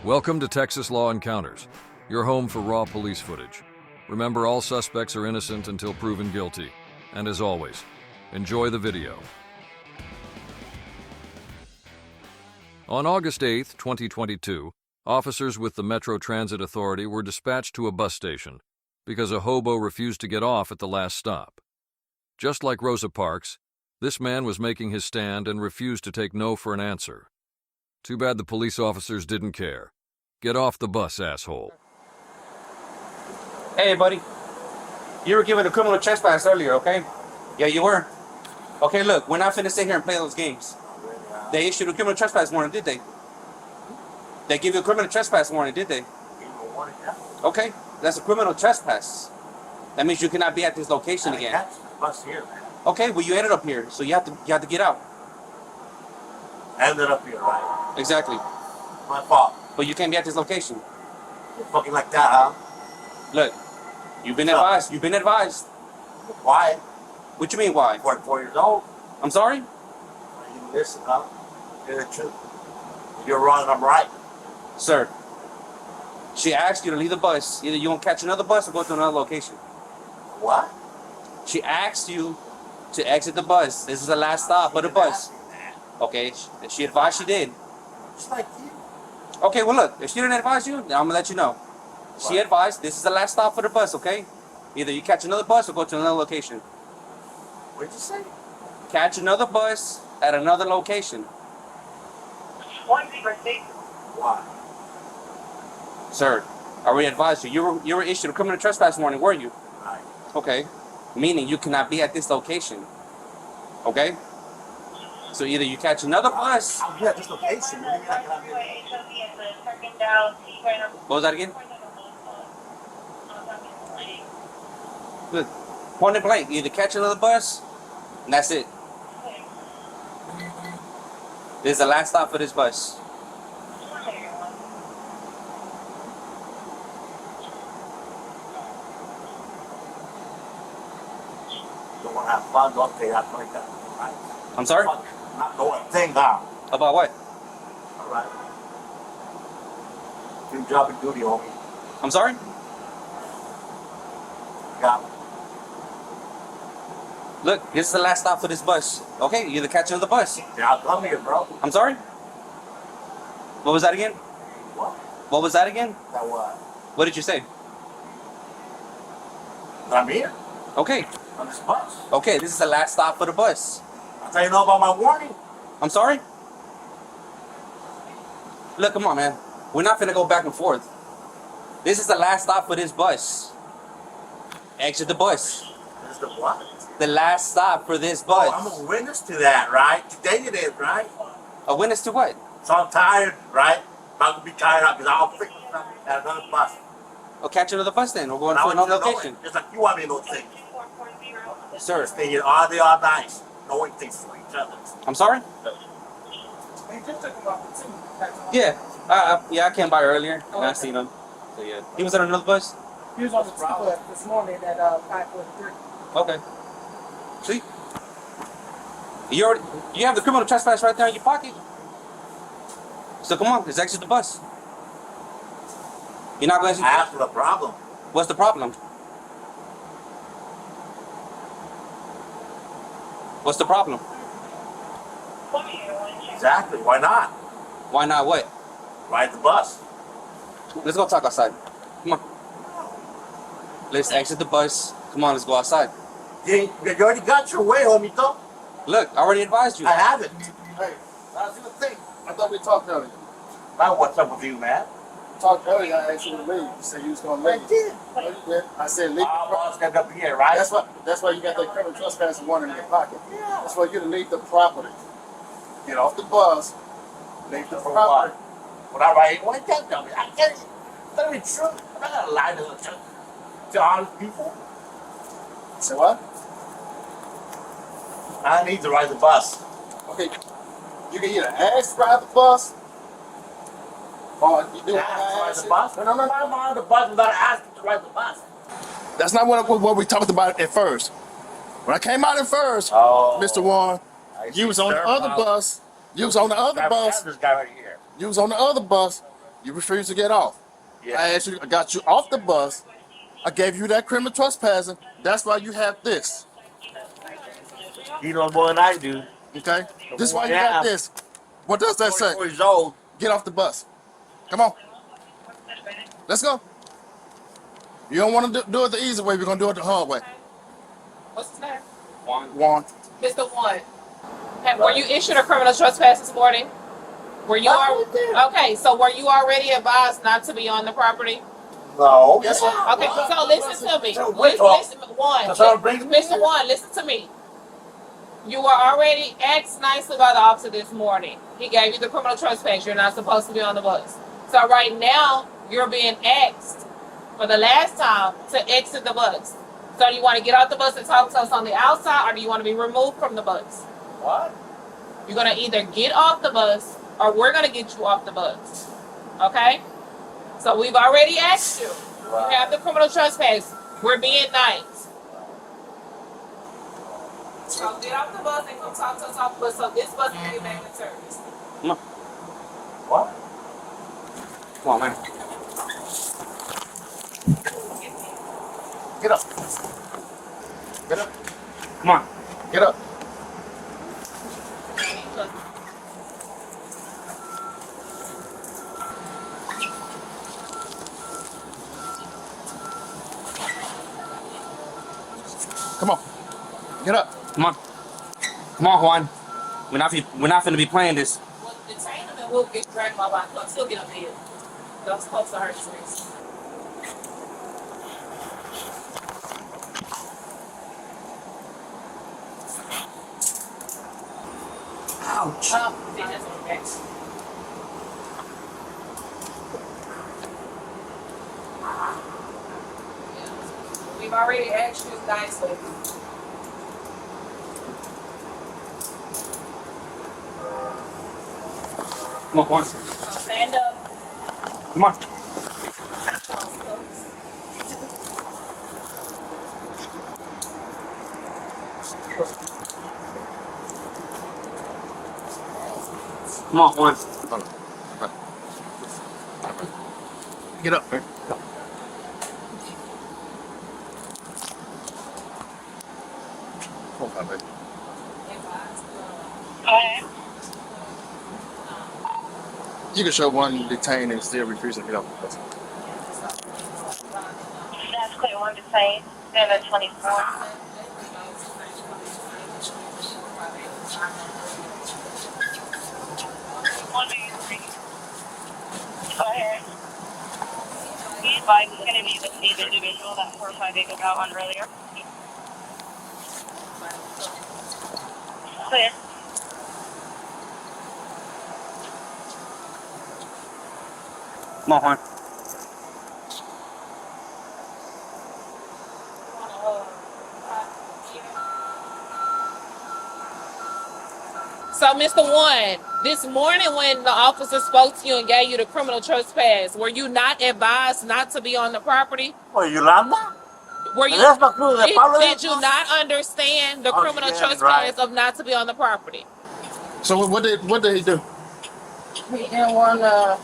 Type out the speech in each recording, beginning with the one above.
Welcome to Texas Law Encounters, your home for raw police footage. Remember, all suspects are innocent until proven guilty. And as always, enjoy the video. On August 8, 2022, officers with the Metro Transit Authority were dispatched to a bus station because a hobo refused to get off at the last stop. Just like Rosa Parks, this man was making his stand and refused to take no for an answer. Too bad the police officers didn't care. Get off the bus, asshole. Hey, buddy. You were given a criminal trespass earlier, okay? Yeah, you were. Okay, look, we're not finna sit here and play those games. They issued a criminal trespass warning, did they? They gave you a criminal trespass warning, did they? Okay, that's a criminal trespass. That means you cannot be at this location again. That's the bus here, man. Okay, well you ended up here, so you have to get out. Ended up here, right? Exactly. My fault. But you can't be at this location. You're fucking like that, huh? Look, you've been advised. You've been advised. Why? What you mean, why? 44 years old. I'm sorry? You listen, huh? You're the truth. If you're wrong, I'm right. Sir, she asked you to leave the bus. Either you won't catch another bus or go to another location. What? She asked you to exit the bus. This is the last stop of the bus. Okay, she advised she did. Just like you. Okay, well look, if she didn't advise you, then I'm gonna let you know. She advised this is the last stop for the bus, okay? Either you catch another bus or go to another location. What'd you say? Catch another bus at another location. Why? Sir, I already advised you. You were issued a criminal trespass warning, were you? Right. Okay. Meaning you cannot be at this location. Okay? So either you catch another bus. I'll be at this location. What do you mean I cannot be there? What was that again? Look, point and blank. Either catch another bus, and that's it. This is the last stop for this bus. Don't want to have fun, don't pay that like that. Right? I'm sorry? Fuck. Not doing a thing now. About what? Alright. Good job and duty, homie. I'm sorry? Got me. Look, this is the last stop for this bus. Okay, you either catch another bus. Yeah, I'll come here, bro. I'm sorry? What was that again? What? What was that again? That what? What did you say? I'm here. Okay. On this bus. Okay, this is the last stop for the bus. I'll tell you know about my warning. I'm sorry? Look, come on, man. We're not finna go back and forth. This is the last stop for this bus. Exit the bus. This is the what? The last stop for this bus. Oh, I'm a witness to that, right? Today it is, right? A witness to what? So I'm tired, right? I'm gonna be tired out because I'll fix something at another bus. Or catch another bus then. We're going I to want you another to know location. it, just like you want me to know things. Sir, Stay here all day, all night, knowing things for each other. I'm sorry? Yeah. Yeah, I came by earlier and I seen him. So yeah. He was on another bus? He was on the bus this morning at 5:43. Okay. See? You have the criminal trespass right there in your pocket. So come on, let's exit the bus. You're not going to I asked for the problem. What's the problem? What's the problem? Exactly. Why not? Why not what? Ride the bus. Let's go talk outside. Come on. Let's exit the bus. Come on, let's go outside. You already got your way, homie, though. Look, I already advised you. I haven't. Hey, how's your thing? I thought we talked earlier. Now what's up with you, man? We talked earlier. I asked you to leave. You said you was gonna leave. I did. No, you did. I said leave. Our boss got up here, right? That's why you got that criminal trespass warning in your pocket. Yeah. That's for you to leave the property. Get off the bus. Leave the For property. what? When I ride, what you tell me? I tell you, tell me the truth. I'm not gonna lie to honest people. Say what? I need to ride the bus. Okay. You can either ask to ride the bus, or you do Ask to ride ask the bus? No. I'm on the bus without asking to ride the bus. That's not what we talked about at first. When I came out at first, Oh. Mr. Warren, I you was on the see. other bus. You was on the other bus. This guy right here. You was on the other bus, You refused to get off. Yeah. I asked you, I got you off the bus. I gave you that criminal trespassing. That's why you have this. You know more than I do. Okay? The This is more why I you got have, this. What does that say? 44 years old. Get off the bus. Come on. Let's go. You don't want to do it the easy way. We're going to do it the hard way. What's his name? Juan. Mr. One. Were you issued a criminal trespass this morning? Were you okay? So were you already advised not to be on the property? No. Yes, sir. Okay, so listen to me. Wait, Listen, one. That's all it brings me. Mr. One, listen to me. You were already asked nicely by the officer this morning. He gave you the criminal trespass. You're not supposed to be on the bus. So right now, you're being asked for the last time to exit the bus. So do you want to get off the bus and talk to us on the outside, or do you want to be removed from the bus? What? You're going to either get off the bus, or we're going to get you off the bus. Okay? So we've already asked you. You have the criminal trespass. We're being nice. So get off the bus and come talk to us off the bus so this bus can get back in service. What? Come on, man. Get up. Get up. Come on. Get up. Come on. Get up. Come on. Come on, Juan. We're not finna be playing this. Well, detain him and we'll get dragged by my club. Still get up here. Those folks are hurt serious. Ouch. Okay. We've already asked you nicely. Come on, Juan. So stand up. Come on. Come on, Juan. Get up. Come on, baby. You can show one detained and still refusing to get off the bus. That's clear. One detained. 724. Go ahead. He's going to be with the individual that 4-5 acres out on earlier. Clear. Come on, Juan. So, Mr. One, this morning when the officer spoke to you and gave you the criminal trespass, were you not advised not to be on the property? Well, Yolanda? Were you? That's not true. Did you not understand the criminal trespass right. of not to be on the property? So what did he do? He didn't want to,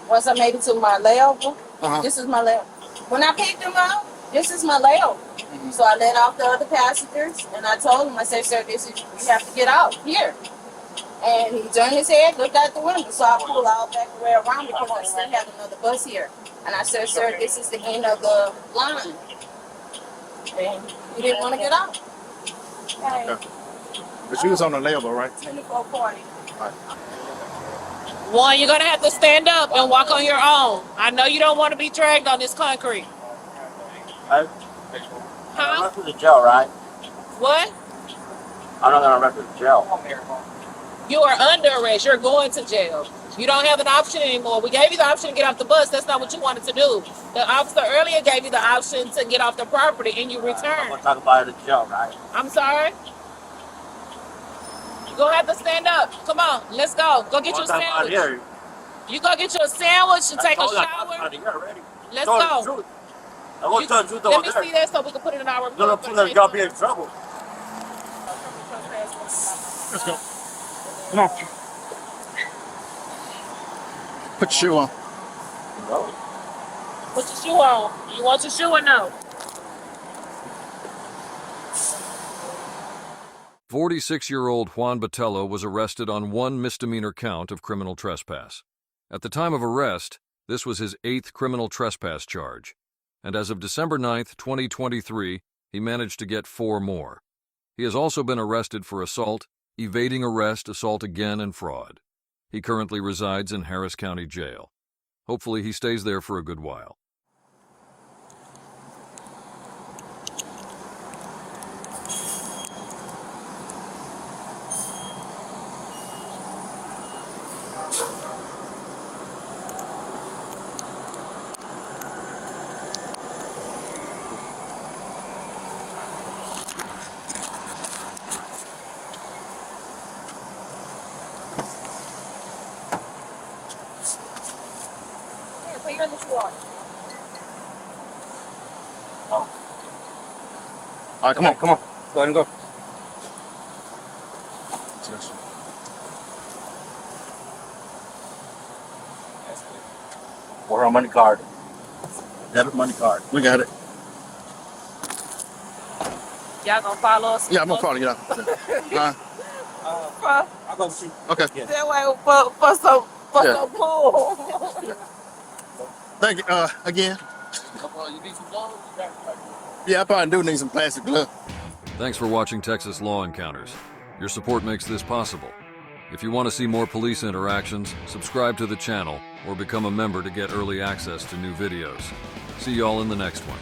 once I made it to my layover, Uh-huh. this is my layover. When I picked him up, this is my layover. So I let off the other passengers and I told him, I said, sir, this is, you have to get out here. And he turned his head, looked out the window, so I pulled all back the way around because I still have another bus here. And I said, sir, this is the end of the line. And he didn't want to get out. Okay. But you was on the label, right? 2440. One, you're gonna have to stand up and walk on your own. I know you don't want to be dragged on this concrete. I'm Huh? not to the jail, right? What? I'm not going to arrest you to jail. You are under arrest. You're going to jail. You don't have an option anymore. We gave you the option to get off the bus. That's not what you wanted to do. The officer earlier gave you the option to get off the property and you I'm returned. going to talk about it at the jail, right? I'm sorry. You're going to have to stand up. Come on, let's go. Go get your sandwich. Here. You go get your sandwich and take a I told you I shower. talked about it here already. Let's Told the go. truth. I'm going to tell the truth Let over me there. see that so we can put it in our You're going to report. put y'all be in trouble. Let's go. Come on. Put your shoe on. Put your shoe on. You want your shoe or no? 46-year-old Juan Botello was arrested on one misdemeanor count of criminal trespass. At the time of arrest, this was his 8th criminal trespass charge, and as of December 9th, 2023, he managed to get 4 more. He has also been arrested for assault, evading arrest, assault again, and fraud. He currently resides in Harris County Jail. Hopefully he stays there for a good while. Here, put your other shoe on. All right, come on. Come on. Go ahead and go. Or a money card. Debit money card. We got it. Y'all gonna follow us? Yeah, I'm gonna follow you out. I'll go see. Okay. Yeah. That way for some Yeah. pool. Thank you. Again. You need some gloves? Yeah, I probably do need some plastic gloves. Thanks for watching Texas Law Encounters. Your support makes this possible. If you want to see more police interactions, subscribe to the channel or become a member to get early access to new videos. See y'all in the next one.